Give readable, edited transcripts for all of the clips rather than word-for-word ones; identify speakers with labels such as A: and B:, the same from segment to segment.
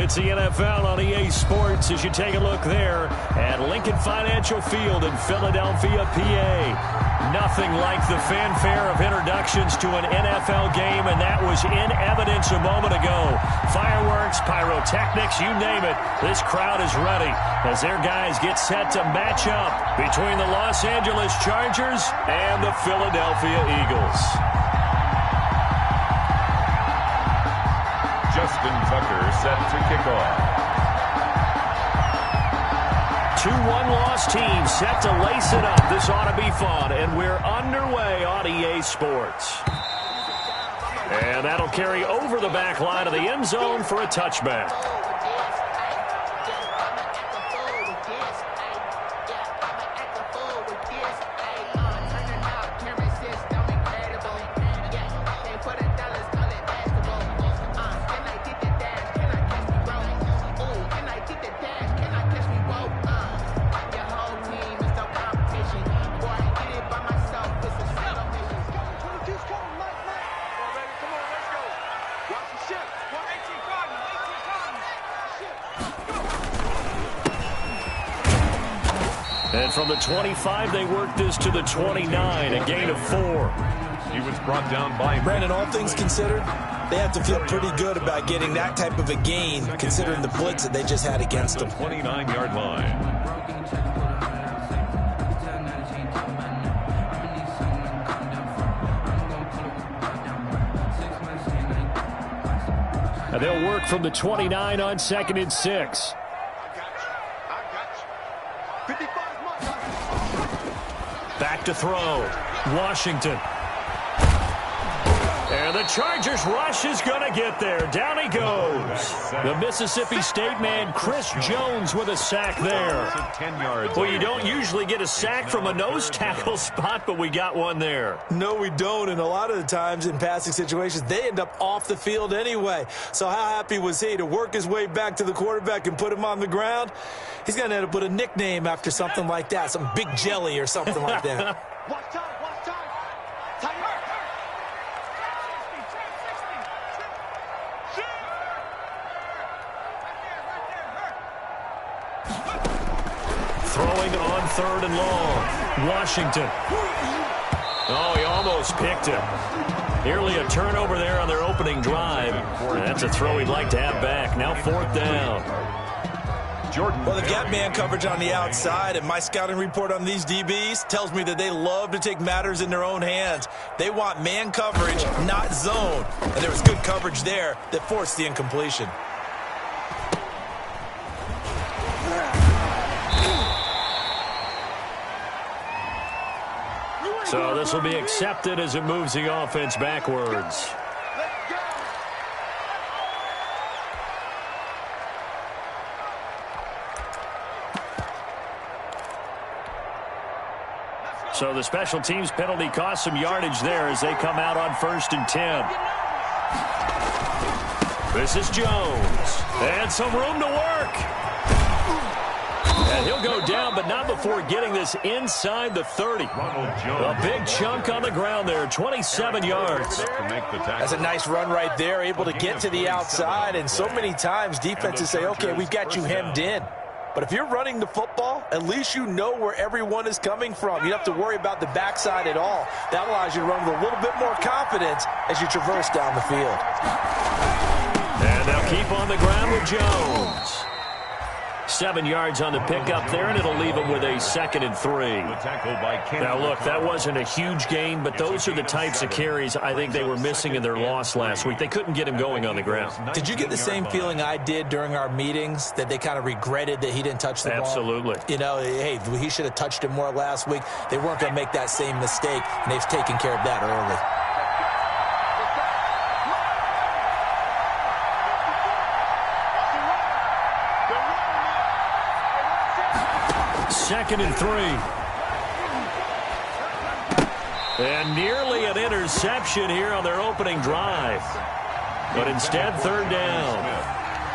A: It's the NFL on EA Sports as you take a look there at Lincoln Financial Field in Philadelphia, PA. Nothing like the fanfare of introductions to an NFL game, and that was in evidence a moment ago. Fireworks, pyrotechnics, you name it. This crowd is ready as their guys get set to match up between the Los Angeles Chargers and the Philadelphia Eagles.
B: Justin Tucker set to kick off.
A: 2-1 loss team set to lace it up. This ought to be fun, and we're underway on EA Sports. And that'll carry over the back line of the end zone for a touchback. And from the 25, they worked this to the 29, a gain of 4.
B: He was brought down by
C: Brandon. All things considered, they have to feel pretty good about getting that type of a gain, considering the blitz that they just had against them.
B: 29-yard line.
A: And they'll work from the 29 on 2nd and 6. Back to throw. Washington. And the Chargers rush is going to get there. Down he goes. The Mississippi State man, Chris Jones, with a sack there.
B: 10 yards.
A: Well, you don't usually get a sack from a nose tackle spot, but we got one there.
C: No, we don't. And a lot of the times in passing situations, they end up off the field anyway. So how happy was he to work his way back to the quarterback and put him on the ground? He's going to end up with a nickname after something like that, some Big Jelly or something like that.
D: Watch time, watch time.
A: Throwing on 3rd and long. Washington. Oh, he almost picked it. Nearly a turnover there on their opening drive. And that's a throw he'd like to have back. Now 4th down.
C: Well, they've got man coverage on the outside, and my scouting report on these DBs tells me that they love to take matters in their own hands. They want man coverage, not zone. And there was good coverage there that forced the incompletion.
A: So this will be accepted as it moves the offense backwards. So the special teams penalty cost some yardage there as they come out on 1st and 10. This is Jones. And some room to work. And he'll go down, but not before getting this inside the 30. A big chunk on the ground there, 27 yards.
C: That's a nice run right there, able to get to the outside. And so many times defenses say, okay, we've got you hemmed in. But if you're running the football, at least you know where everyone is coming from. You don't have to worry about the backside at all. That allows you to run with a little bit more confidence as you traverse down the field.
A: And they'll keep on the ground with Jones. 7 yards on the pickup there, and it'll leave him with a 2nd and 3. Now, look, that wasn't a huge gain, but those are the types of carries I think they were missing in their loss last week. They couldn't get him going on the ground.
C: Did you get the same feeling I did during our meetings, that they kind of regretted that he didn't touch the ball?
A: Absolutely.
C: You know, hey, he should have touched it more last week. They weren't going to make that same mistake, and they've taken care of that early.
A: Second and 3. And nearly an interception here on their opening drive. But instead, 3rd down.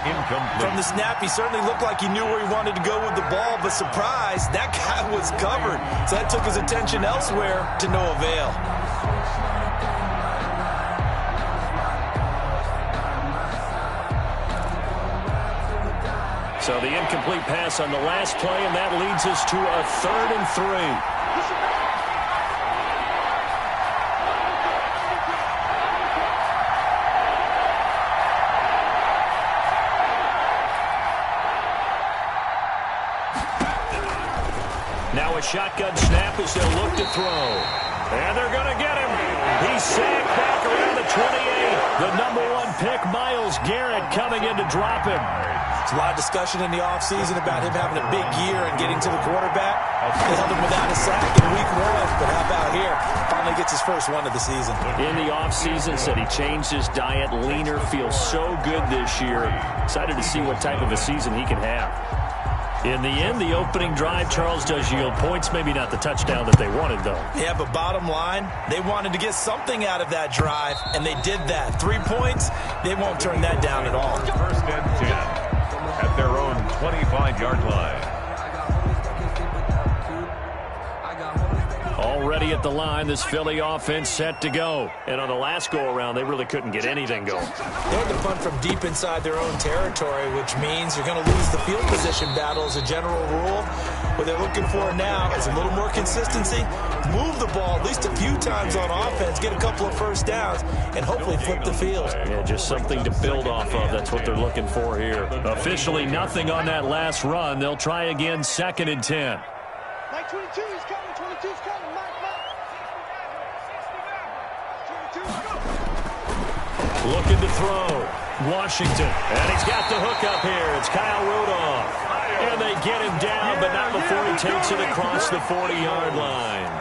B: Incomplete.
C: From the snap, he certainly looked like he knew where he wanted to go with the ball, but surprise, that guy was covered. So that took his attention elsewhere to no avail.
A: So the incomplete pass on the last play, and that leads us to a 3rd and 3. Now a shotgun snap as they'll look to throw. And they're going to get him. He's sacked back around the 28. The #1 pick, Myles Garrett, coming in to drop him.
C: There's a lot of discussion in the offseason about him having a big year and getting to the quarterback. They held him without a sack in week 1, but how about here? Finally gets his first one of the season.
A: In the offseason, said he changed his diet, leaner, feels so good this year. Excited to see what type of a season he can have. In the end, the opening drive, Charles, does yield points. Maybe not the touchdown that they wanted, though.
C: Yeah, but bottom line, they wanted to get something out of that drive, and they did that. 3 points, they won't turn that down at all.
B: 1st and 10 at their own 25-yard line.
A: Already at the line, this Philly offense set to go. And on the last go-around, they really couldn't get anything going.
C: They had to punt from deep inside their own territory, which means you're going to lose the field position battle as a general rule. What they're looking for now is a little more consistency, move the ball at least a few times on offense, get a couple of first downs, and hopefully flip the field.
A: Yeah, just something to build off of. That's what they're looking for here. Officially nothing on that last run. They'll try again, 2nd and 10.
D: Mike 22 is coming. 22's coming. Mike.
A: Looking to throw. Washington. And he's got the hook up here. It's Kyle Rudolph. And they get him down, but not before he takes it across the 40-yard line.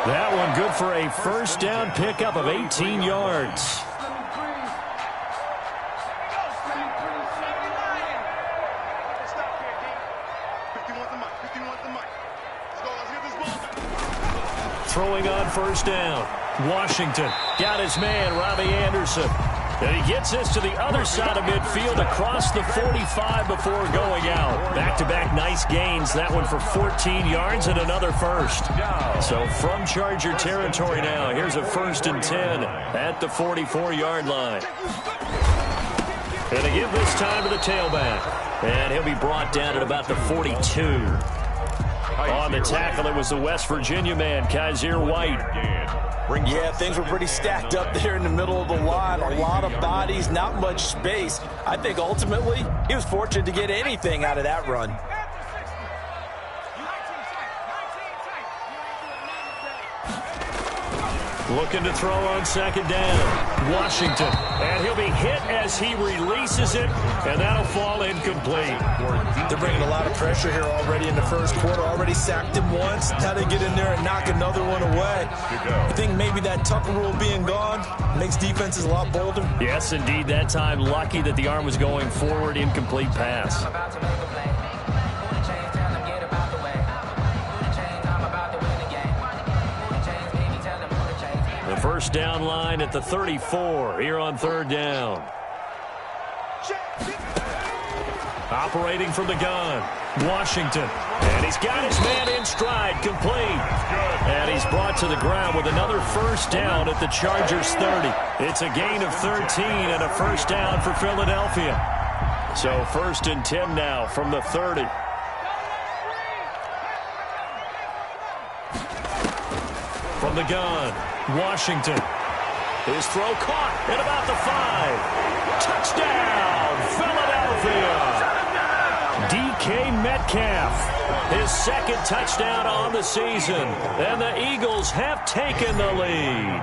A: That one good for a first down pickup of 18 yards. Throwing on first down. Washington got his man, Robbie Anderson. And he gets this to the other side of midfield across the 45 before going out. Back-to-back nice gains. That one for 14 yards and another first. So from Charger territory now, here's a 1st and 10 at the 44-yard line. And they give this time to the tailback. And he'll be brought down at about the 42. On the tackle, it was the West Virginia man, Kaiser White.
C: Yeah, things were pretty stacked up there in the middle of the line. A lot of bodies, not much space. I think ultimately he was fortunate to get anything out of that run.
A: Looking to throw on 2nd down. Washington. And he'll be hit as he releases it. And that'll fall incomplete.
C: They're bringing a lot of pressure here already in the first quarter. Already sacked him once. Now they get in there and knock another one away. I think maybe that Tucker rule being gone makes defenses a lot bolder.
A: Yes, indeed. That time lucky that the arm was going forward. Incomplete pass. The first down line at the 34 here on 3rd down. Operating from the gun, Washington. And he's got his man in stride, complete. And he's brought to the ground with another first down at the Chargers 30. It's a gain of 13 and a first down for Philadelphia. So 1st and 10 now from the 30. From the gun, Washington. His throw caught at about the 5. Touchdown, Philadelphia. DK Metcalf, his 2nd touchdown on the season. And the Eagles have taken the lead.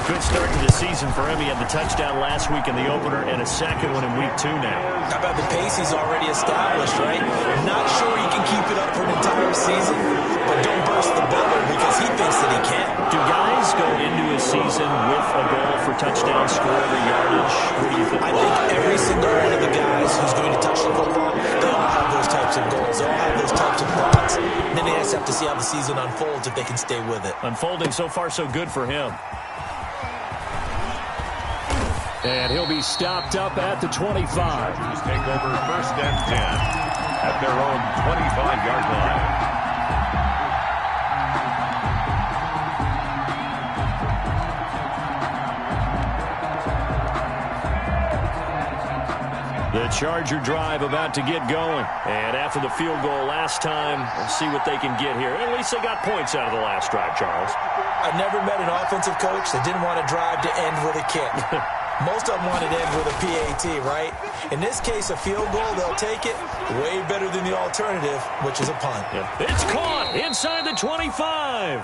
A: Good start to the season for him. He had the touchdown last week in the opener and a 2nd one in week 2 now.
C: How about the pace he's already established, right? Not sure he can keep it up for an entire season, but don't burst the bubble because he thinks that he can.
A: Do guys go into a season with a goal for touchdown score or yardage? What do you think?
C: I think every single one of the guys who's going to touch the football, they all have those types of goals. They all have those types of thoughts. And then they just have to see how the season unfolds if they can stay with it.
A: Unfolding so far so good for him. And he'll be stopped up at the 25.
B: Take over 1st and 10 at their own 25-yard line.
A: The Charger drive about to get going. And after the field goal last time, we'll see what they can get here. At least they got points out of the last drive, Charles.
C: I never met an offensive coach that didn't want to drive to end with a kick. Most of them wanted to end with a PAT, right? In this case, a field goal, they'll take it. Way better than the alternative, which is a punt.
A: Yep. It's caught inside the 25.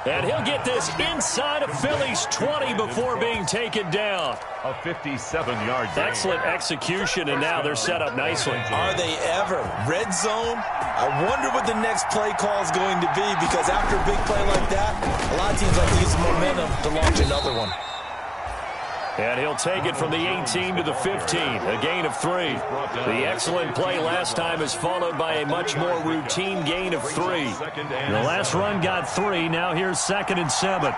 A: And he'll get this inside of Philly's 20 before being taken down.
B: A 57-yard gain.
A: Excellent execution, and now they're set up nicely.
C: Are they ever? Red zone? I wonder what the next play call is going to be, because after a big play like that, a lot of teams like to use the momentum to launch another one.
A: And he'll take it from the 18 to the 15, a gain of 3. The excellent play last time is followed by a much more routine gain of 3. The last run got 3. Now here's 2nd and 7.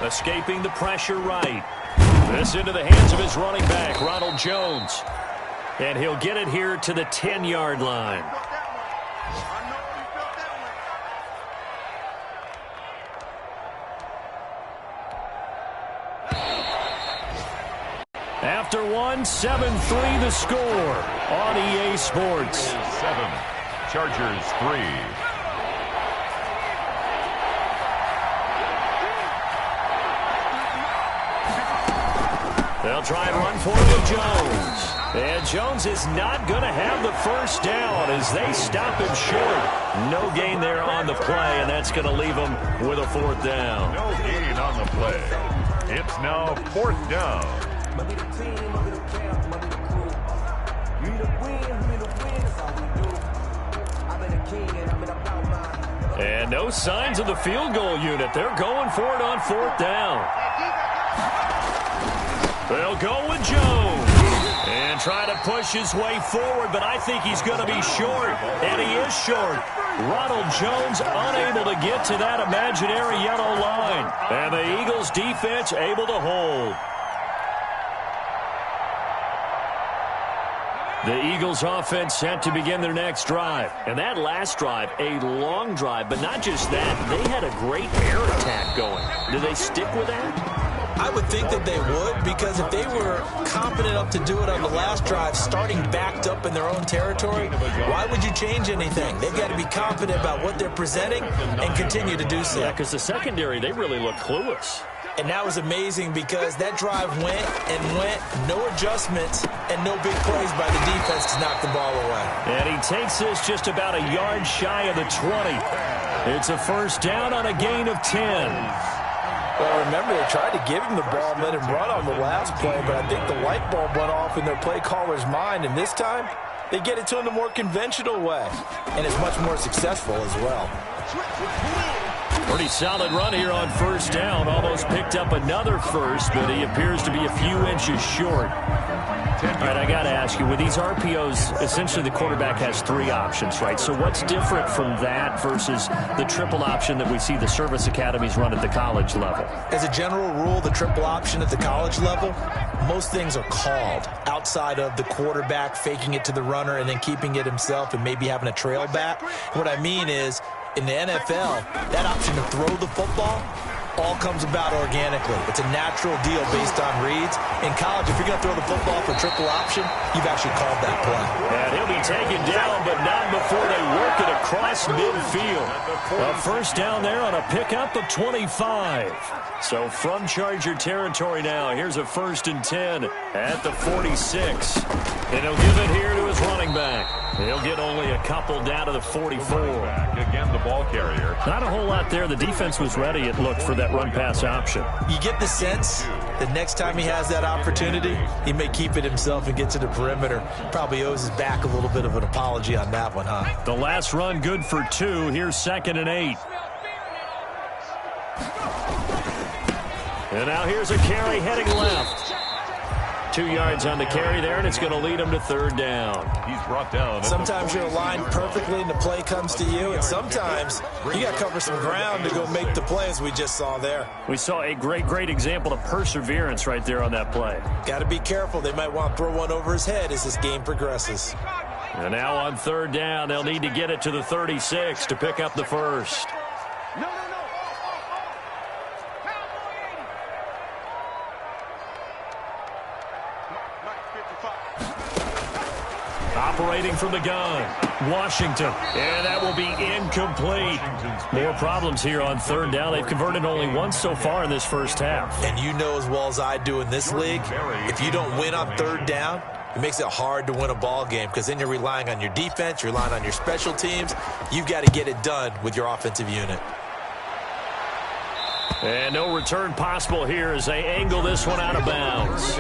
A: Escaping the pressure right. This into the hands of his running back, Ronald Jones. And he'll get it here to the 10-yard line. After 7-3 the score on EA Sports.
B: 7, Chargers 3.
A: They'll try and run for it with Jones. And Jones is not going to have the first down as they stop him short. No gain there on the play, and that's going to leave him with a 4th down.
B: No gain on the play. It's now 4th down.
A: And no signs of the field goal unit. They're going for it on 4th down. They'll go with Jones and try to push his way forward, but I think he's going to be short, and he is short. Ronald Jones unable to get to that imaginary yellow line, and the Eagles defense able to hold. The Eagles offense set to begin their next drive. And that last drive, a long drive, but not just that. They had a great air attack going. Do they stick with that?
C: I would think that they would, because if they were confident enough to do it on the last drive, starting backed up in their own territory, why would you change anything? They've got to be confident about what they're presenting and continue to do so.
A: Yeah, because the secondary, they really look clueless.
C: And that was amazing because that drive went and went, no adjustments, and no big plays by the defense to knock the ball away.
A: And he takes this just about a yard shy of the 20. It's a 1st down on a gain of 10.
C: Well, remember, they tried to give him the ball and let him run on the last play, but I think the light bulb went off in their play caller's mind, and this time they get it to him the more conventional way, and it's much more successful as well.
A: Pretty solid run here on 1st down. Almost picked up another first, but he appears to be a few inches short. All right, I got to ask you, with these RPOs, essentially the quarterback has 3 options, right? So what's different from that versus the triple option that we see the service academies run at the college level?
C: As a general rule, the triple option at the college level, most things are called outside of the quarterback faking it to the runner and then keeping it himself and maybe having a trail back. What I mean is, in the NFL, that option to throw the football all comes about organically. It's a natural deal based on reads. In college, if you're going to throw the football for triple option, you've actually called that play.
A: And he'll be taken down, but not before they work it across midfield. A 1st down there on a pickup of 25. So from Charger territory now, here's a 1st and 10 at the 46. And he'll give it here to his running back. He'll get only a couple down to the 44.
B: Again, the ball carrier.
A: Not a whole lot there. The defense was ready, it looked, for that run-pass option.
C: You get the sense that next time he has that opportunity, he may keep it himself and get to the perimeter. Probably owes his back a little bit of an apology on that one, huh?
A: The last run good for 2. Here's 2nd and 8. And now here's a carry heading left. 2 yards on the carry there, and it's going to lead him to 3rd down.
B: He's brought down.
C: Sometimes you're aligned perfectly and the play comes to you, and sometimes you got to cover some ground to go make the play, as we just saw there.
A: We saw a great example of perseverance right there on that play.
C: Got to be careful. They might want to throw one over his head as this game progresses.
A: And now on 3rd down, they'll need to get it to the 36 to pick up the 1st. Operating from the gun, Washington, and that will be incomplete. More problems here on third down. They've converted only once so far in this first half.
C: And you know as well as I do in this league, if you don't win on third down, it makes it hard to win a ball game because then you're relying on your defense, you're relying on your special teams. You've got to get it done with your offensive unit.
A: And no return possible here as they angle this one out of bounds.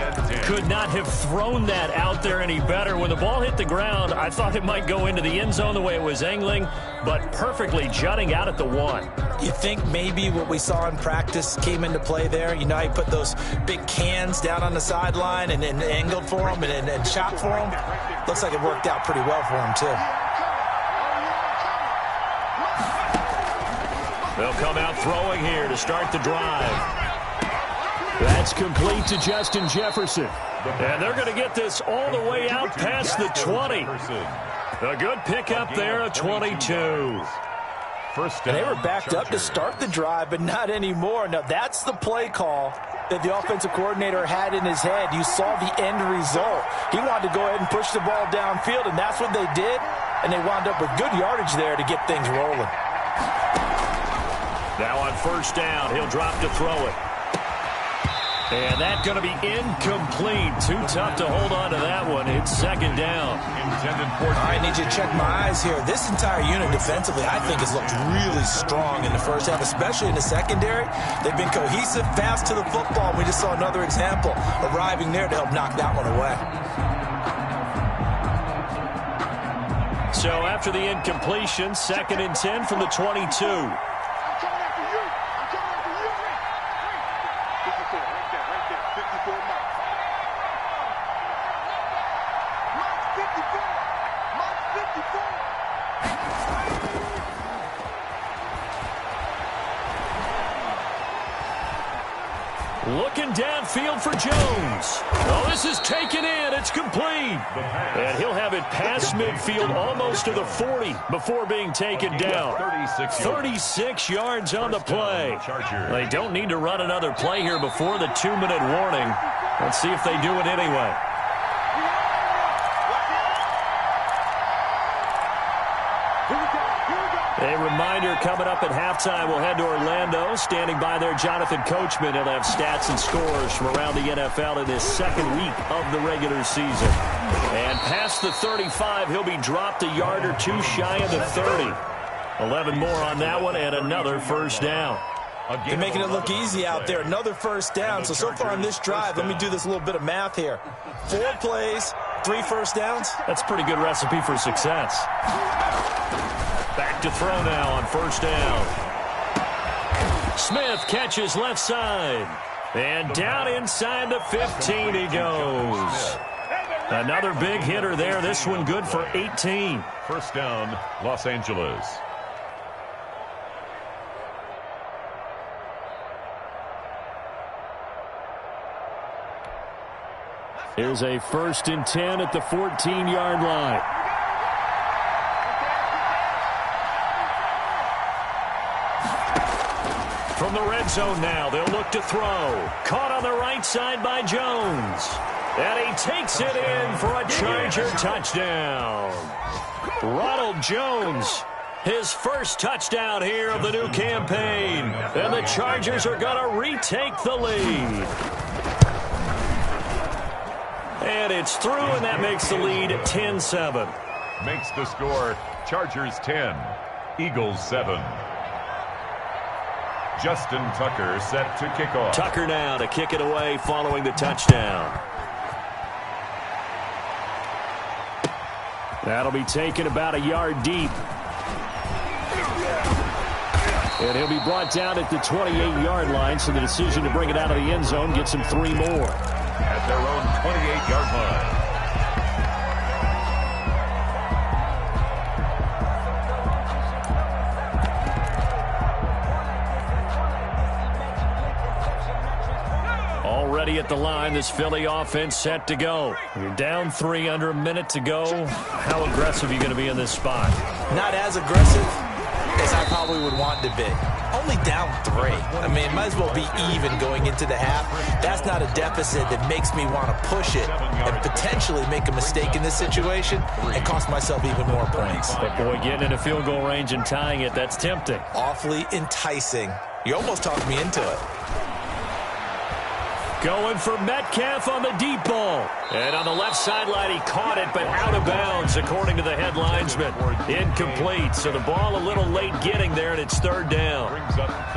A: Could not have thrown that out there any better. When the ball hit the ground, I thought it might go into the end zone the way it was angling, but perfectly jutting out at the 1.
C: You think maybe what we saw in practice came into play there? You know, he put those big cans down on the sideline and angled for him and shot for him. Looks like it worked out pretty well for him, too.
A: They'll come out throwing here to start the drive. That's complete to Justin Jefferson. And they're going to get this all the way out past the 20. A good pickup there at 22.
C: And they were backed up to start the drive, but not anymore. Now, that's the play call that the offensive coordinator had in his head. You saw the end result. He wanted to go ahead and push the ball downfield, and that's what they did. And they wound up with good yardage there to get things rolling.
A: Now on first down, he'll drop to throw it. And that's going to be incomplete. Too tough to hold on to that one. It's second down.
C: All right, I need you to check my eyes here. This entire unit defensively, I think, has looked really strong in the first half, especially in the secondary. They've been cohesive, fast to the football. We just saw another example arriving there to help knock that one away.
A: So after the incompletion, 2nd and 10 from the 22. Looking downfield for Jones. Oh, this is taken in. It's complete. And he'll have it past midfield almost to the 40 before being taken down. 36 yards on the play. They don't need to run another play here before the 2-minute warning. Let's see if they do it anyway. A reminder coming up at halftime, we'll head to Orlando. Standing by there, Jonathan Coachman. He'll have stats and scores from around the NFL in his second week of the regular season. And past the 35, he'll be dropped a yard or two shy of the 30. 11 more on that one and another first down.
C: They're making it look easy out there. Another first down. So far on this drive, let me do this little bit of math here. 4 plays, 3 first downs.
A: That's a pretty good recipe for success. Back to throw now on first down. Smith catches left side. And down inside the 15 he goes. Another big hitter there. This one good for 18.
B: First down, Los Angeles.
A: Here's a 1st and 10 at the 14-yard line. From the red zone now, they'll look to throw. Caught on the right side by Jones. And he takes it in for a Charger touchdown. Ronald Jones, his first touchdown here of the new campaign. And the Chargers are going to retake the lead. And it's through, and that makes the lead 10-7.
B: Makes the score Chargers 10, Eagles 7. Justin Tucker set to kick off.
A: Tucker now to kick it away following the touchdown. That'll be taken about a yard deep. And he'll be brought down at the 28-yard line, so the decision to bring it out of the end zone gets him 3 more.
B: At their own 28-yard line.
A: Already at the line, this Philly offense set to go. You're down 3 under a minute to go. How aggressive are you going to be in this spot?
C: Not as aggressive as I probably would want to be. Only down 3. I mean, it might as well be even going into the half. That's not a deficit that makes me want to push it and potentially make a mistake in this situation and cost myself even more points.
A: But, boy, getting into field goal range and tying it, that's tempting.
C: Awfully enticing. You almost talked me into it.
A: Going for Metcalf on the deep ball. And on the left sideline, he caught it, but out of bounds, according to the head linesman. Incomplete, so the ball a little late getting there, and it's 3rd down.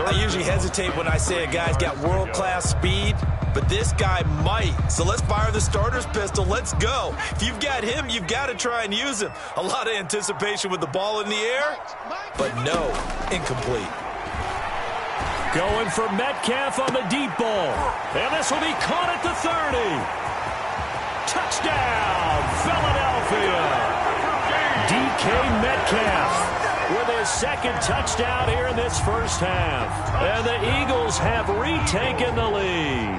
C: I usually hesitate when I say a guy's got world-class speed, but this guy might. So let's fire the starter's pistol. Let's go. If you've got him, you've got to try and use him. A lot of anticipation with the ball in the air, but no, incomplete.
A: Going for Metcalf on the deep ball. And this will be caught at the 30. Touchdown, Philadelphia. DK Metcalf with his 2nd touchdown here in this first half. And the Eagles have retaken the lead.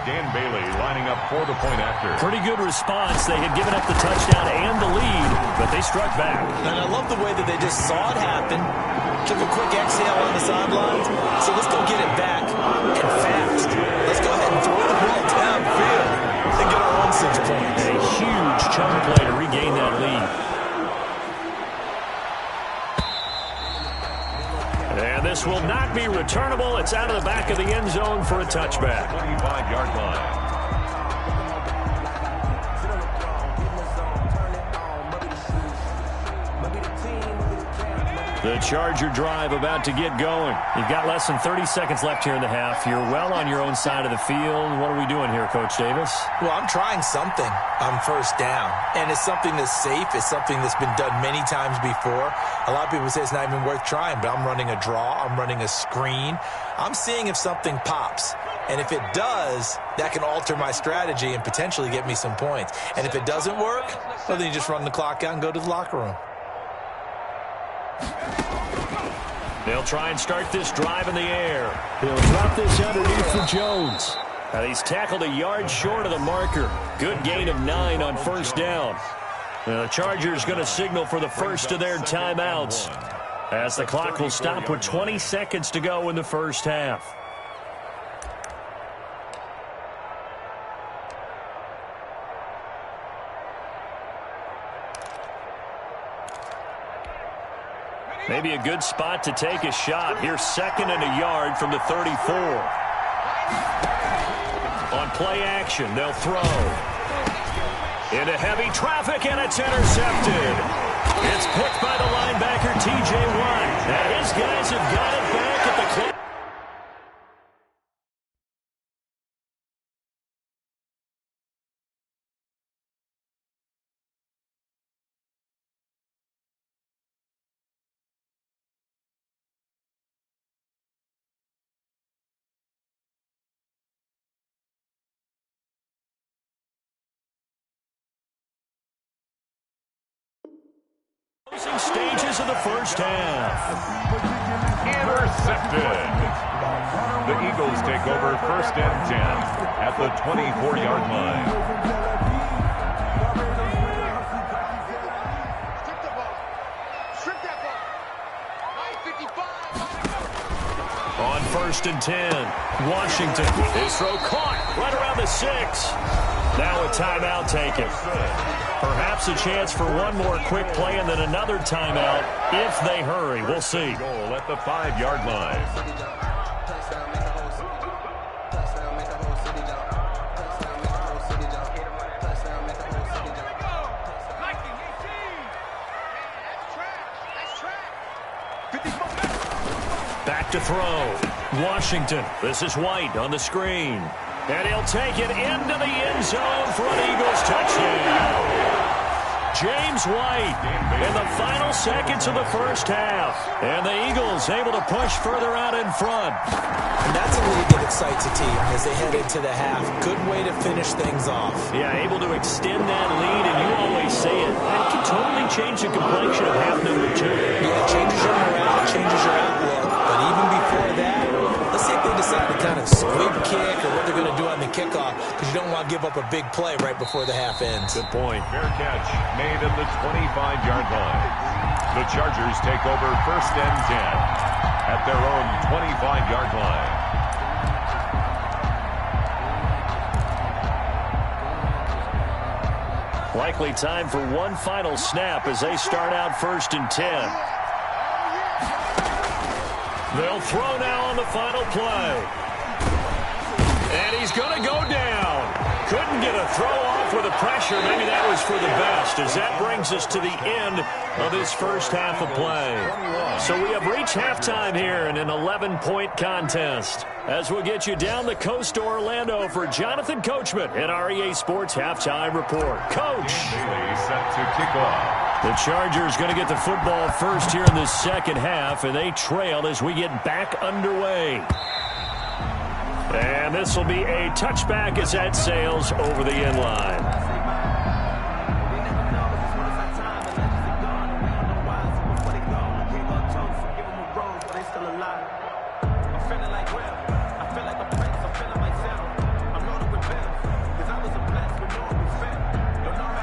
B: Dan Bailey lining up for the point after.
A: Pretty good response. They had given up the touchdown and the lead, but they struck back.
C: And I love the way that they just saw it happen. Took a quick exhale on the sidelines. So let's go get it back and fast. Let's go ahead and throw the ball downfield and get our own 6 points.
A: A huge chunk play to regain that lead. And this will not be returnable. It's out of the back of the end zone for a touchback.
B: 25-yard line.
A: The Charger drive about to get going. You've got less than 30 seconds left here in the half. You're well on your own side of the field. What are we doing here, Coach Davis?
C: Well, I'm trying something on 1st down, and it's something that's safe. It's something that's been done many times before. A lot of people say it's not even worth trying, but I'm running a draw. I'm running a screen. I'm seeing if something pops. And if it does, that can alter my strategy and potentially get me some points. And if it doesn't work, well, then you just run the clock out and go to the locker room.
A: They'll try and start this drive in the air. He'll drop this underneath for Jones. And he's tackled a yard short of the marker. Good gain of 9 on 1st down. Now the Chargers going to signal for the first of their timeouts, as the clock will stop with 20 seconds to go in the first half. Maybe a good spot to take a shot. Here's 2nd and a yard from the 34. On play action, they'll throw. Into heavy traffic, and it's intercepted. It's picked by the linebacker, T.J. Watt. And his guys have got it back at the clock. Stages of the first half.
B: Intercepted. The Eagles take over 1st and 10 at the 24-yard line.
D: Strip that ball.
A: On 1st and 10, Washington. His throw caught right around the 6. Now a timeout taken. Perhaps a chance for one more quick play and then another timeout if they hurry. We'll see.
B: Goal at the 5-yard line.
A: Back to throw. Washington. This is White on the screen. And he'll take it into the end zone for an Eagles touchdown. James White in the final seconds of the first half. And the Eagles able to push further out in front.
C: And that's a lead that excites a team as they head into the half. Good way to finish things off.
A: Yeah, able to extend that lead, and you always say it. That can totally change the complexion of half number 2.
C: Yeah, it changes your morale, it changes your outlook. But even before that, let's see if they decide to kind of squib kick or what they're going to do on the kickoff, because you don't want to give up a big play right before the half ends.
A: Good point.
B: Fair catch made at the 25-yard line. The Chargers take over 1st and 10 at their own 25-yard line.
A: Likely time for one final snap as they start out 1st and 10. They'll throw now on the final play. And he's going to go down. Couldn't get a throw off with the pressure. Maybe that was for the best, as that brings us to the end of this first half of play. So we have reached halftime here in an 11-point contest. As we'll get you down the coast to Orlando for Jonathan Coachman at our EA Sports Halftime Report. Coach.
B: Set to kick off.
A: The Chargers going to get the football first here in the second half, and they trail as we get back underway. And this will be a touchback as that sails over the end line.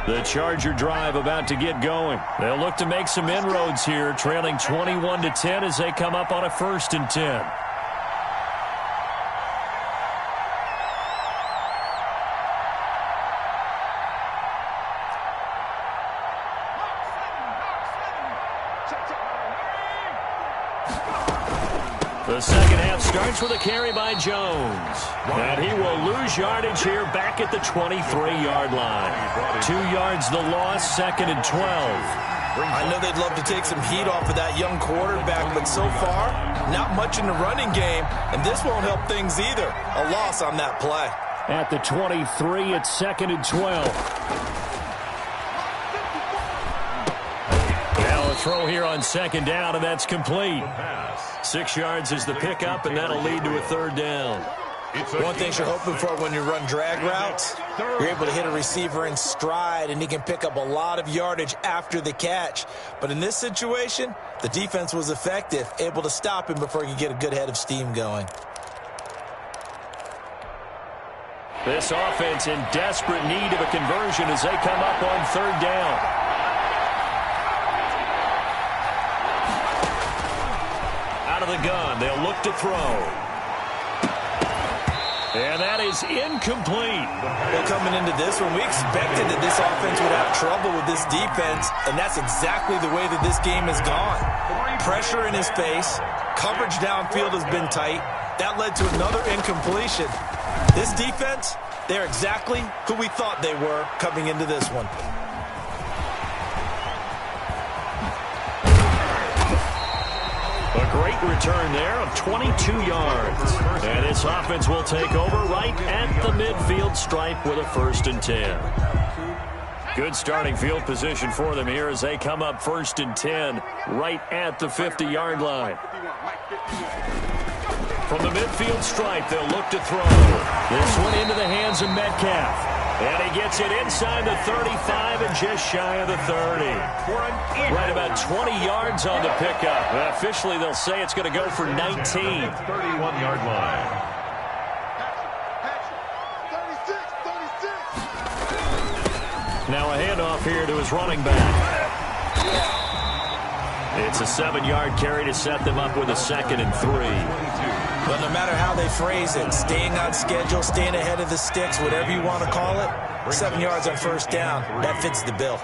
A: The Charger drive about to get going. They'll look to make some inroads here, trailing 21-10 as they come up on a 1st and 10. The second half starts with a carry by Jones. And he will lose yardage here back at the 23-yard line. 2 yards the loss, 2nd and 12.
C: I know they'd love to take some heat off of that young quarterback, but so far, not much in the running game, and this won't help things either. A loss on that play.
A: At the 23, it's 2nd and 12. Now a throw here on 2nd down, and that's complete. 6 yards is the pickup, and that'll lead to a 3rd down.
C: One thing you're hoping for when you run drag routes, you're able to hit a receiver in stride, and he can pick up a lot of yardage after the catch. But in this situation, the defense was effective, able to stop him before he could get a good head of steam going.
A: This offense in desperate need of a conversion as they come up on 3rd down. Out of the gun, they'll look to throw. And that is incomplete.
C: Well, coming into this one, we expected that this offense would have trouble with this defense, and that's exactly the way that this game has gone. Pressure in his face, coverage downfield has been tight. That led to another incompletion. This defense, they're exactly who we thought they were coming into this one.
A: A great return there of 22 yards. And this offense will take over right at the midfield stripe with a 1st and 10. Good starting field position for them here as they come up 1st and 10 right at the 50-yard line. From the midfield stripe, they'll look to throw. This one into the hands of Metcalf. And he gets it inside the 35 and just shy of the 30. Right about 20 yards on the pickup. Officially, they'll say it's going to go for 19.
B: 31-yard line.
A: Now a handoff here to his running back. It's a 7-yard carry to set them up with a 2nd and 3.
C: But no matter how they phrase it, staying on schedule, staying ahead of the sticks, whatever you want to call it, 7 yards on 1st down, that fits the bill.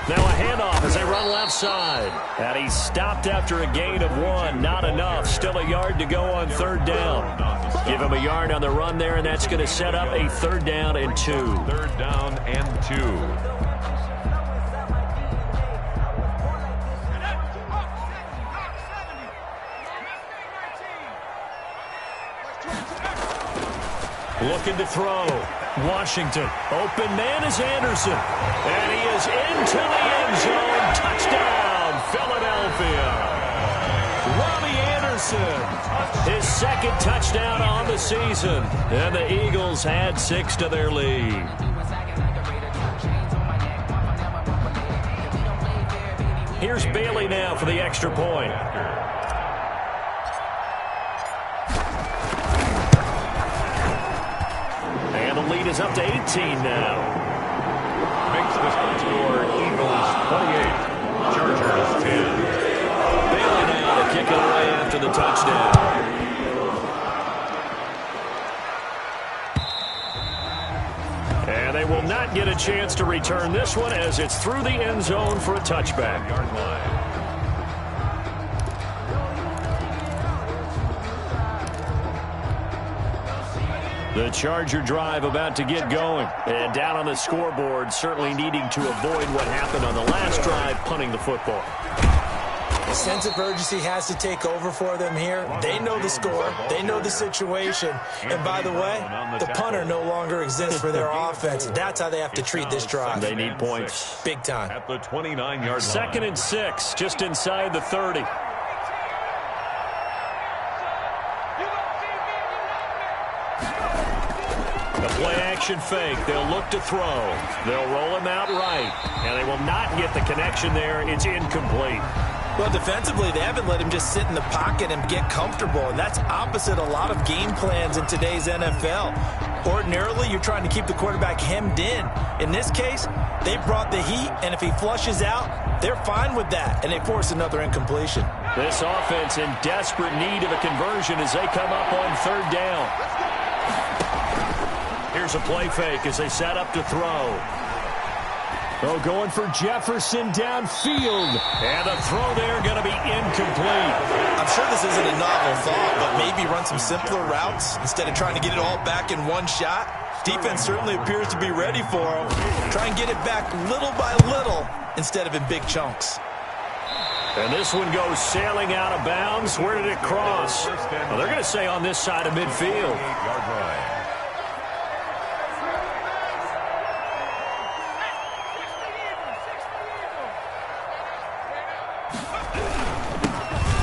A: Now a handoff as they run left side. And he's stopped after a gain of 1. Not enough. Still a yard to go on 3rd down. Give him a yard on the run there, and that's going to set up a 3rd down and 2.
B: 3rd down and 2.
A: Looking to throw. Washington. Open man is Anderson. And he is into the end zone. Touchdown, Philadelphia. Robbie Anderson. His 2nd touchdown on the season. And the Eagles add 6 to their lead. Here's Bailey now for the extra point. And the lead is up to 18 now.
B: Makes the score Eagles Chargers 10.
A: Bailey now to kick it away after the touchdown. And they will not get a chance to return this one as it's through the end zone for a touchback.
B: Yard line.
A: The Charger drive about to get going. And down on the scoreboard, certainly needing to avoid what happened on the last drive, punting the football.
C: A sense of urgency has to take over for them here. They know the score. They know the situation. And by the way, the punter no longer exists for their offense. That's how they have to treat this drive.
A: They need points.
C: Big time.
B: At the 29-yard line.
A: 2nd and 6, just inside the 30. The play-action fake. They'll look to throw. They'll roll him out right. And they will not get the connection there. It's incomplete.
C: Well, defensively, they haven't let him just sit in the pocket and get comfortable, and that's opposite a lot of game plans in today's NFL. Ordinarily, you're trying to keep the quarterback hemmed in. In this case, they brought the heat, and if he flushes out, they're fine with that, and they force another incompletion.
A: This offense in desperate need of a conversion as they come up on 3rd down. Here's a play fake as they set up to throw. Oh, going for Jefferson downfield. And the throw there going to be incomplete.
C: I'm sure this isn't a novel thought, but maybe run some simpler routes instead of trying to get it all back in one shot. Defense certainly appears to be ready for him. Try and get it back little by little instead of in big chunks.
A: And this one goes sailing out of bounds. Where did it cross? Well, they're going to say on this side of midfield.
B: 8-yard line.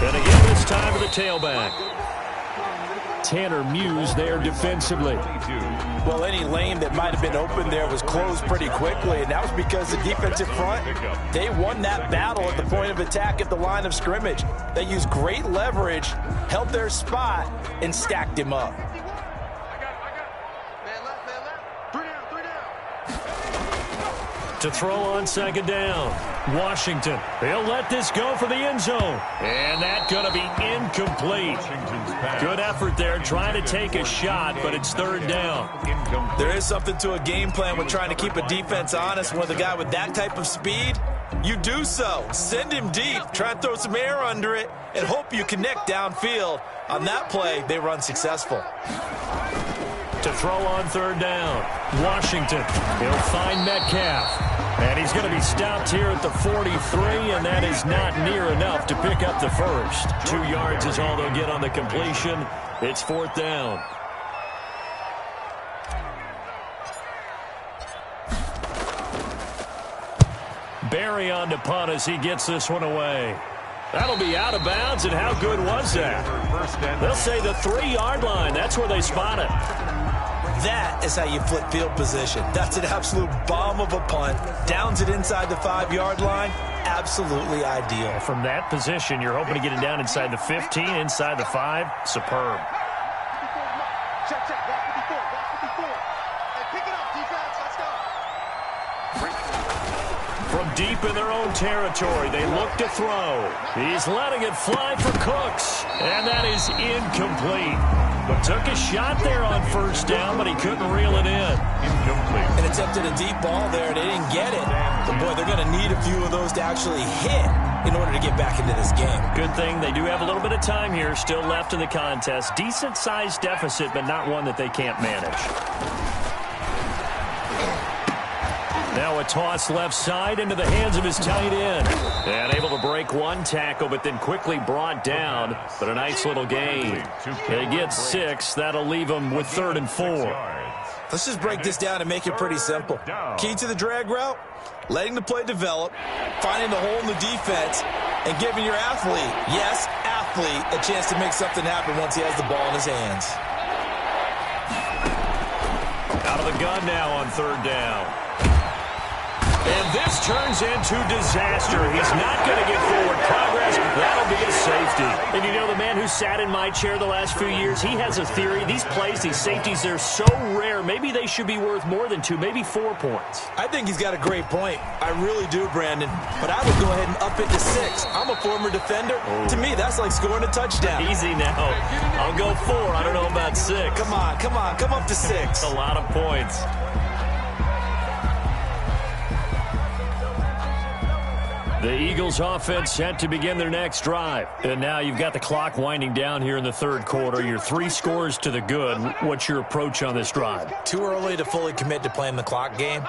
A: And again, this time for the tailback. Tanner Muse there defensively.
C: Well, any lane that might have been open there was closed pretty quickly, and that was because the defensive front, they won that battle at the point of attack at the line of scrimmage. They used great leverage, held their spot, and stacked him up.
A: To throw on 2nd down. Washington. They'll let this go for the end zone. And that's going to be incomplete. Good effort there trying to take a shot, but it's 3rd down.
C: There is something to a game plan with trying to keep a defense honest. With a guy with that type of speed, you do so. Send him deep. Try and throw some air under it and hope you connect downfield. On that play, they run successful.
A: To throw on 3rd down. Washington. He'll find Metcalf. And he's going to be stopped here at the 43, and that is not near enough to pick up the first. 2 yards is all they'll get on the completion. It's 4th down. Barry on to punt as he gets this one away. That'll be out of bounds, and how good was that? They'll say the 3-yard line. That's where they spot it.
C: That is how you flip field position. That's an absolute bomb of a punt. Downs it inside the 5-yard line. Absolutely ideal.
A: From that position, you're hoping to get it down inside the 15, inside the 5. Superb.
D: Check, check. 154, 154. Hey, pick it up, defense. Let's go.
A: From deep in their own territory, they look to throw. He's letting it fly for Cooks, and that is incomplete. But took a shot there on 1st down, but he couldn't reel it in.
B: Incomplete.
C: And attempted a deep ball there, and they didn't get it. But, boy, they're going to need a few of those to actually hit in order to get back into this game.
A: Good thing they do have a little bit of time here still left in the contest. Decent-sized deficit, but not one that they can't manage. Now a toss left side into the hands of his tight end. And able to break one tackle, but then quickly brought down. But a nice little gain. They get 6. That'll leave them with 3rd and 4.
C: Let's just break this down and make it pretty simple. Key to the drag route, letting the play develop, finding the hole in the defense, and giving your athlete, yes, athlete, a chance to make something happen once he has the ball in his hands.
A: Out of the gun now on 3rd down. And this turns into disaster. He's not going to get forward progress. That'll be a safety. And you know, the man who sat in my chair the last few years, he has a theory. These plays, these safeties, they're so rare. Maybe they should be worth more than 2, maybe 4 points.
C: I think he's got a great point. I really do, Brandon. But I would go ahead and up it to 6. I'm a former defender. To me, that's like scoring a touchdown.
A: Easy now. I'll go 4. I don't know about 6.
C: Come on. Come up to 6.
A: A lot of points. The Eagles offense set to begin their next drive. And now you've got the clock winding down here in the third quarter. You're 3 scores to the good. What's your approach on this drive?
C: Too early to fully commit to playing the clock game.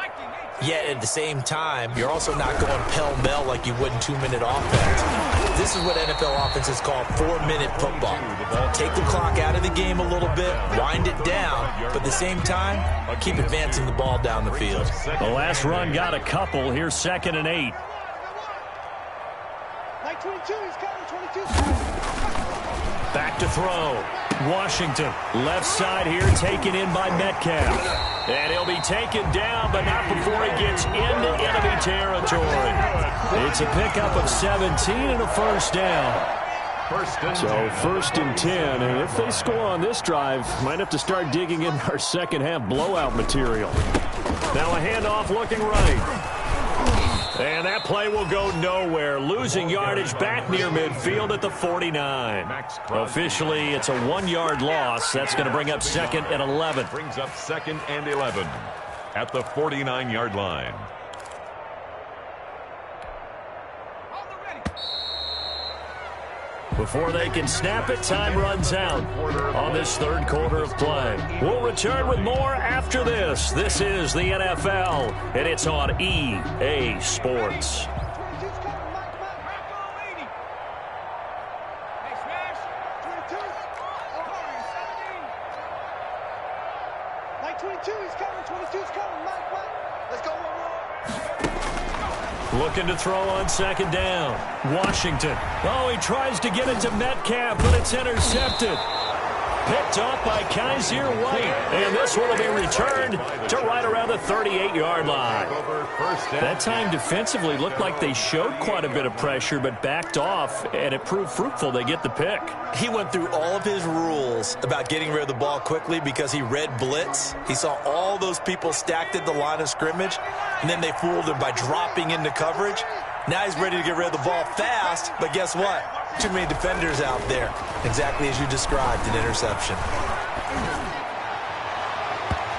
C: Yet at the same time, you're also not going pell-mell like you would in 2-minute offense. This is what NFL offenses call 4-minute football. Take the clock out of the game a little bit, wind it down, but at the same time, keep advancing the ball down the field.
A: The last run got a couple. Here's 2nd and 8.
D: 22, he's coming, 22.
A: Back to throw. Washington, left side here, taken in by Metcalf. And he'll be taken down, but not before he gets into enemy territory. It's a pickup of 17 and a first down. So 1st and 10, and if they score on this drive, might have to start digging in our second half blowout material. Now a handoff looking right. And that play will go nowhere. Losing yardage back near midfield at the 49. Officially, it's a 1-yard loss. That's going to bring up 2nd and 11.
B: Brings up 2nd and 11 at the 49-yard line.
A: Before they can snap it, time runs out on this third quarter of play. We'll return with more after this. This is the NFL, and it's on EA Sports.
D: 22, he's coming, 22's coming, Mike. Let's go,
A: Looking to throw on 2nd down. Washington. Oh, he tries to get it to Metcalf, but it's intercepted. Picked off by Kaiser White. And this one will be returned to right around the 38-yard line. That time defensively looked like they showed quite a bit of pressure, but backed off, and it proved fruitful. They get the pick.
C: He went through all of his rules about getting rid of the ball quickly because he read blitz. He saw all those people stacked at the line of scrimmage, and then they fooled him by dropping into coverage. Now he's ready to get rid of the ball fast, but guess what? Too many defenders out there. Exactly as you described, an interception.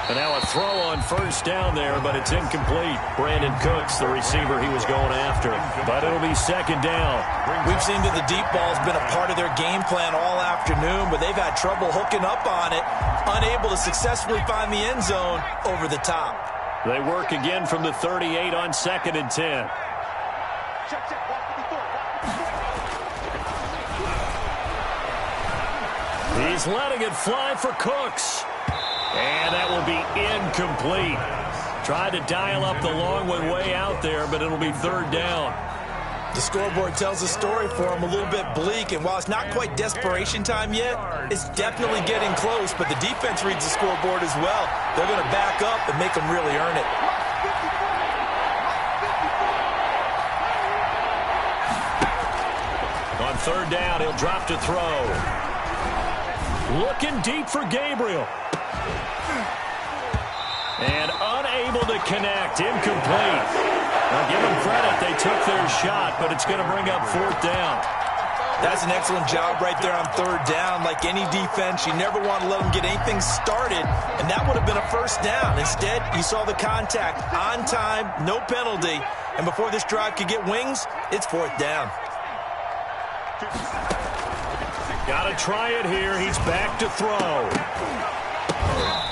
A: And now a throw on 1st down there, but it's incomplete. Brandon Cooks, the receiver he was going after. But it'll be 2nd down.
C: We've seen that the deep ball's been a part of their game plan all afternoon, but they've had trouble hooking up on it, unable to successfully find the end zone over the top.
A: They work again from the 38 on 2nd and 10.
D: Check, walk 54.
A: He's letting it fly for Cooks. And that will be incomplete. Tried to dial up the long one way out there, but it'll be 3rd down.
C: The scoreboard tells a story for him, a little bit bleak, and while it's not quite desperation time yet, it's definitely getting close, but the defense reads the scoreboard as well. They're going to back up and make them really earn it.
A: On 3rd down, he'll drop to throw. Looking deep for Gabriel. And unable to connect. Incomplete. Now give them credit. They took their shot, but it's going to bring up 4th down.
C: That's an excellent job right there on 3rd down. Like any defense, you never want to let them get anything started, and that would have been a 1st down. Instead, you saw the contact on time, no penalty, and before this drive could get wings, it's 4th down.
A: Got to try it here. He's back to throw.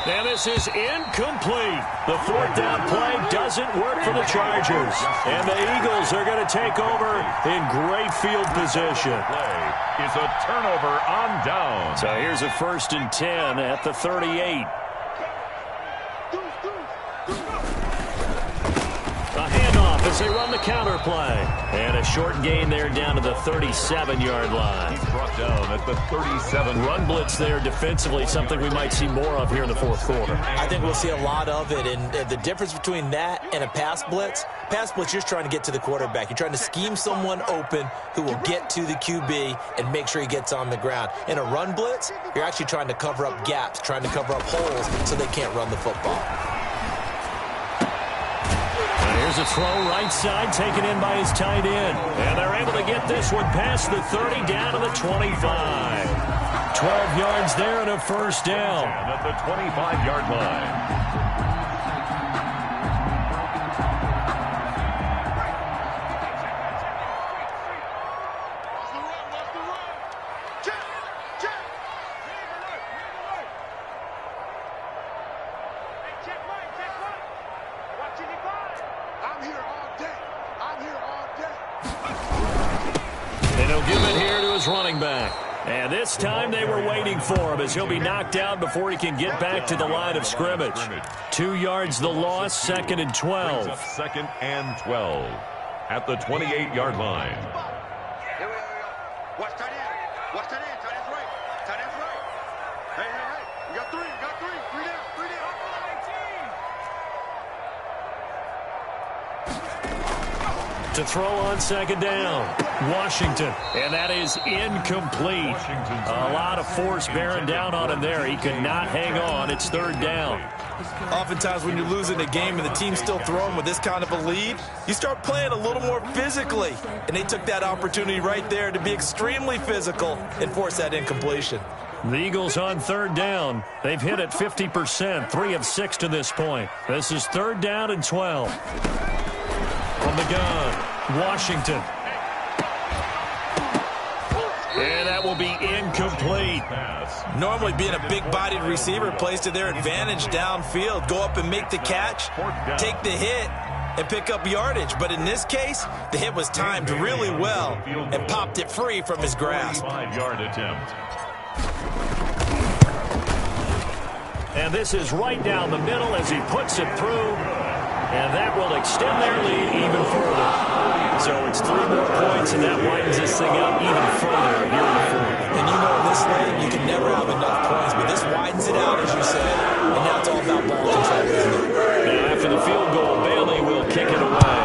A: And this is incomplete. The 4th down play doesn't work for the Chargers. And the Eagles are going to take over in great field position.
B: Play is a turnover on down.
A: So here's a 1st and 10 at the 38. A handoff, as they run the counter play. And a short gain there down to the 37-yard line.
B: Brought down at the 37.
A: Run blitz there defensively, something we might see more of here in the fourth quarter.
C: I think we'll see a lot of it, and the difference between that and a pass blitz, you're just trying to get to the quarterback. You're trying to scheme someone open who will get to the QB and make sure he gets on the ground. In a run blitz, you're actually trying to cover up gaps, trying to cover up holes so they can't run the football.
A: Here's a throw right side taken in by his tight end. And they're able to get this one past the 30 down to the 25. 12 yards there and a first down.
B: And at the 25-yard line.
A: Running back. And this time they were waiting for him as he'll be knocked out before he can get back to the line of scrimmage. 2 yards the loss, 2nd and 12.
B: 2nd and 12 at the 28-yard line.
D: Watch tight end. Watch tight end. Tight end's right. Tight end's right. Hey. We got three. We got three. Three down.
A: To throw on 2nd down. Washington. And that is incomplete. A lot of force bearing down on him there. He could not hang on. It's 3rd down.
C: Oftentimes when you're losing a game and the team's still throwing with this kind of a lead, you start playing a little more physically. And they took that opportunity right there to be extremely physical and force that incompletion.
A: The Eagles on 3rd down. They've hit it 50%, 3 of 6 to this point. This is 3rd down and 12. From the gun, Washington. And that will be incomplete.
C: Normally being a big-bodied receiver plays to their advantage downfield. Go up and make the catch, take the hit, and pick up yardage. But in this case, the hit was timed really well and popped it free from his grasp.
B: 5-yard attempt.
A: And this is right down the middle as he puts it through. And that will extend their lead even further. So it's 3 more points, and that widens this thing out even further here in the fourth.
C: And you know in this league, you can never have enough points, but this widens it out, as you said, and now it's all about ball control, isn't it?
A: Now, after the field goal, Bailey will kick it away.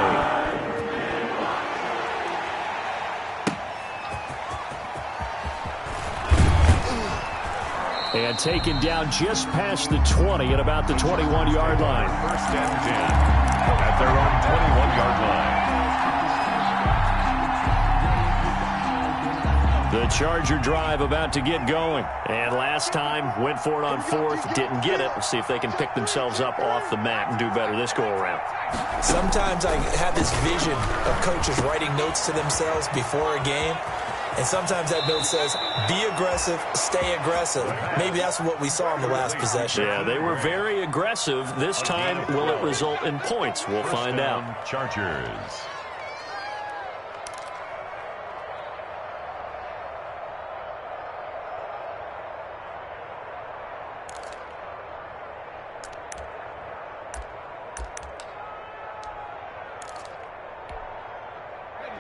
A: And taken down just past the 20 at about the 21-yard line.
B: 1st and 10 at their own 21-yard line.
A: The Charger drive about to get going. And last time, went for it on 4th, didn't get it. We'll see if they can pick themselves up off the mat and do better this go-around.
C: Sometimes I have this vision of coaches writing notes to themselves before a game. And sometimes that note says, be aggressive, stay aggressive. Maybe that's what we saw in the last possession.
A: Yeah, they were very aggressive. This time, will it result in points? We'll find out.
B: Chargers.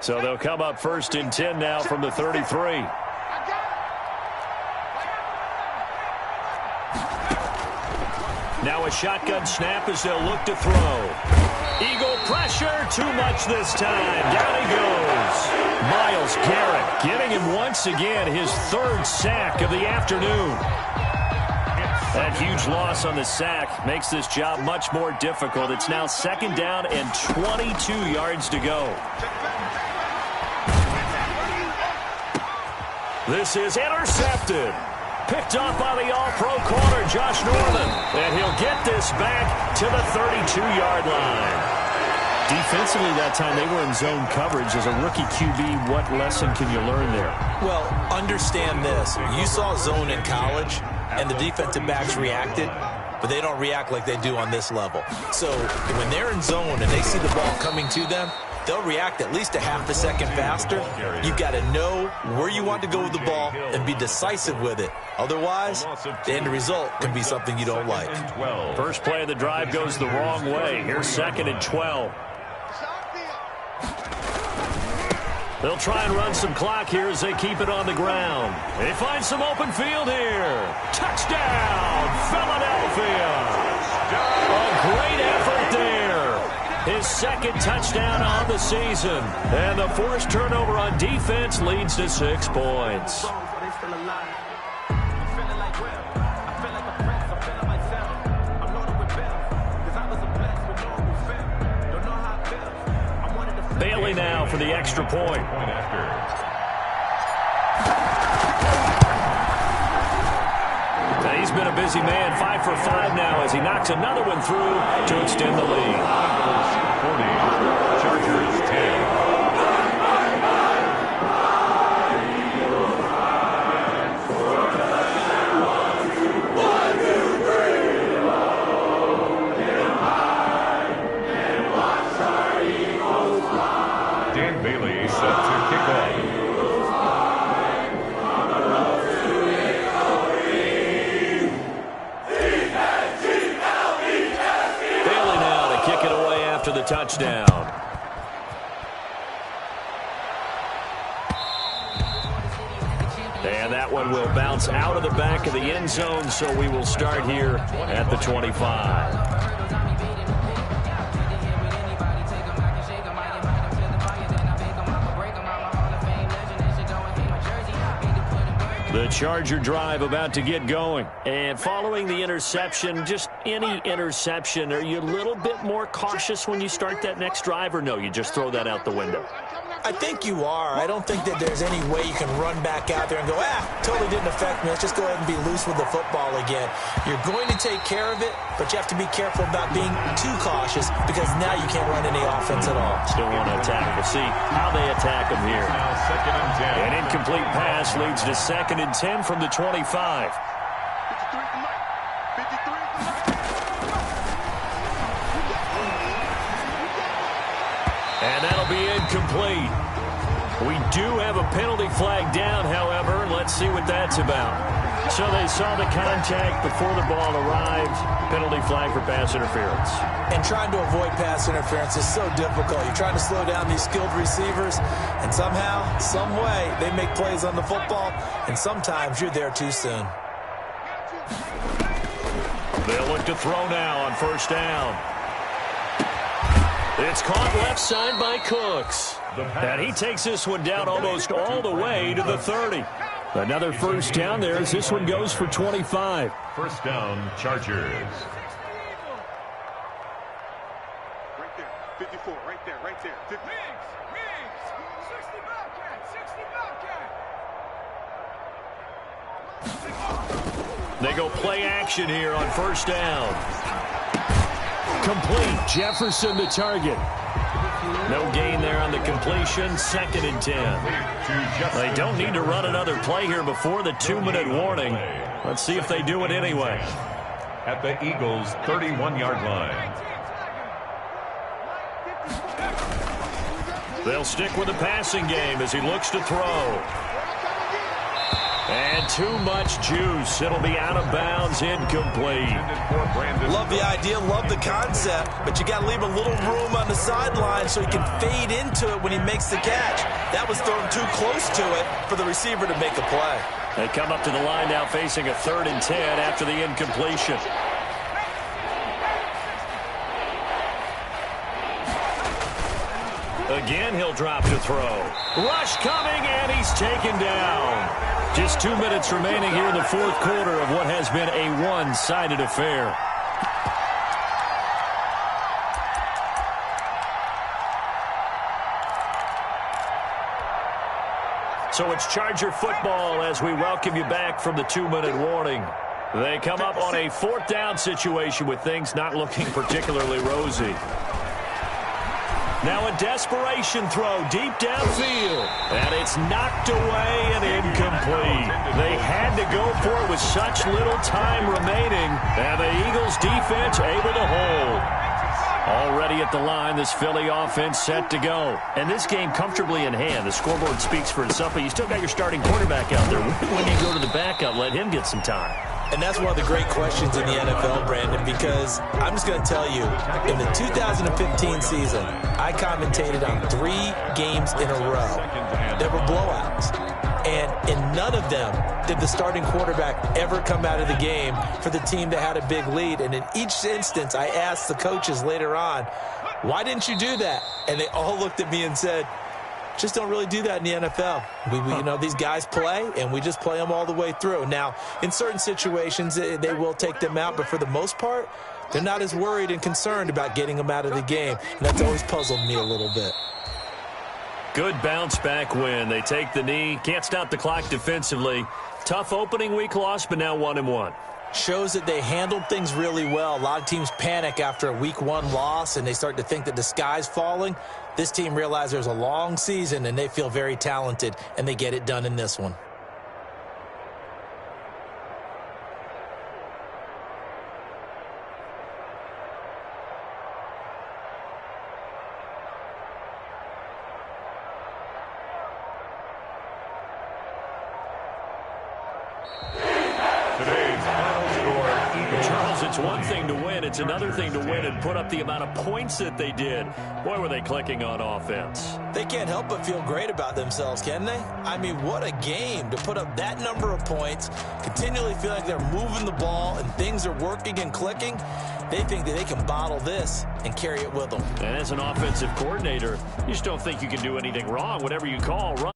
A: So they'll come up 1st and 10 now from the 33. Now a shotgun snap as they'll look to throw. Eagle pressure, too much this time. Down he goes. Myles Garrett getting him once again his 3rd sack of the afternoon. That huge loss on the sack makes this job much more difficult. It's now 2nd down and 22 yards to go. This is intercepted. Picked off by the all-pro corner, Josh Norman. And he'll get this back to the 32-yard line. Defensively that time, they were in zone coverage. As a rookie QB, what lesson can you learn there?
C: Well, understand this. You saw zone in college, and the defensive backs reacted, but they don't react like they do on this level. So when they're in zone and they see the ball coming to them, they'll react at least a half a second faster. You've got to know where you want to go with the ball and be decisive with it. Otherwise, the end result can be something you don't like.
A: First play of the drive goes the wrong way. Here's 2nd and 12. They'll try and run some clock here as they keep it on the ground. They find some open field here. Touchdown, Philadelphia. A great effort there. His second touchdown on the season. And the forced turnover on defense leads to 6 points. Bailey now for the extra point. He's been a busy man, 5 for 5 now as he knocks another one through to extend the lead.
B: 40, Chargers 10. Dan Bailey set to kick off.
A: To the touchdown. And that one will bounce out of the back of the end zone, so we will start here at the 25. The Charger drive about to get going. And following the interception, just any interception, are you a little bit more cautious when you start that next drive, or no, you just throw that out the window?
C: I think you are. I don't think that there's any way you can run back out there and go, totally didn't affect me. Let's just go ahead and be loose with the football again. You're going to take care of it, but you have to be careful about being too cautious because now you can't run any offense at all.
A: Still want to attack. We'll see how they attack him here.
B: Now 2nd and 10.
A: An incomplete pass leads to 2nd and 10 from the 25.
D: 53 from Mike. 53 from Mike.
A: And that'll be incomplete. We do have a penalty flag down, however. Let's see what that's about. So they saw the contact before the ball arrived. Penalty flag for pass interference.
C: And trying to avoid pass interference is so difficult. You're trying to slow down these skilled receivers, and somehow, some way, they make plays on the football, and sometimes you're there too soon.
A: They'll look to throw now on 1st down. It's caught left side by Cooks. And he takes this one down almost all the way to the 30. Another 1st down there as this one goes for 25.
B: 1st down, Chargers.
D: Right there. 54. Right there. Right there. 50.
E: Mix. 60 Bobcat.
A: They go play action here on 1st down. Complete. Jefferson the target. No gain there on the completion. 2nd and 10. They don't need to run another play here before the 2-minute warning. Let's see if they do it anyway.
B: At the Eagles' 31-yard line.
A: They'll stick with the passing game as he looks to throw. And too much juice. It'll be out of bounds, incomplete.
C: Love the idea, love the concept, but you got to leave a little room on the sideline so he can fade into it when he makes the catch. That was thrown too close to it for the receiver to make a play.
A: They come up to the line now facing a 3rd and 10 after the incompletion. Again, he'll drop to throw. Rush coming, and he's taken down. Just 2 minutes remaining here in the 4th quarter of what has been a one-sided affair. So it's Charger football as we welcome you back from the 2-minute warning. They come up on a 4th down situation with things not looking particularly rosy. Now a desperation throw deep downfield. And it's knocked away and incomplete. They had to go for it with such little time remaining. And the Eagles defense able to hold. Already at the line, this Philly offense set to go. And this game comfortably in hand. The scoreboard speaks for itself, but you still got your starting quarterback out there. When you go to the backup, let him get some time.
C: And that's one of the great questions in the NFL, Brandon, because I'm just going to tell you, in the 2015 season, I commentated on 3 games in a row that were blowouts. And in none of them did the starting quarterback ever come out of the game for the team that had a big lead. And in each instance, I asked the coaches later on, why didn't you do that? And they all looked at me and said, just don't really do that in the NFL. You know, these guys play, and we just play them all the way through. Now, in certain situations, they will take them out, but for the most part, they're not as worried and concerned about getting them out of the game. And that's always puzzled me a little bit.
A: Good bounce-back win. They take the knee. Can't stop the clock defensively. Tough opening week loss, but now 1-1.
C: Shows that they handled things really well. A lot of teams panic after a week 1 loss, and they start to think that the sky's falling. This team realized there's a long season, and they feel very talented, and they get it done in this one.
A: It's one thing to win. It's another thing to win and put up the amount of points that they did. Boy, were they clicking on offense.
C: They can't help but feel great about themselves, can they? I mean, what a game to put up that number of points, continually feel like they're moving the ball and things are working and clicking. They think that they can bottle this and carry it with them.
A: And as an offensive coordinator, you just don't think you can do anything wrong. Whatever you call, run.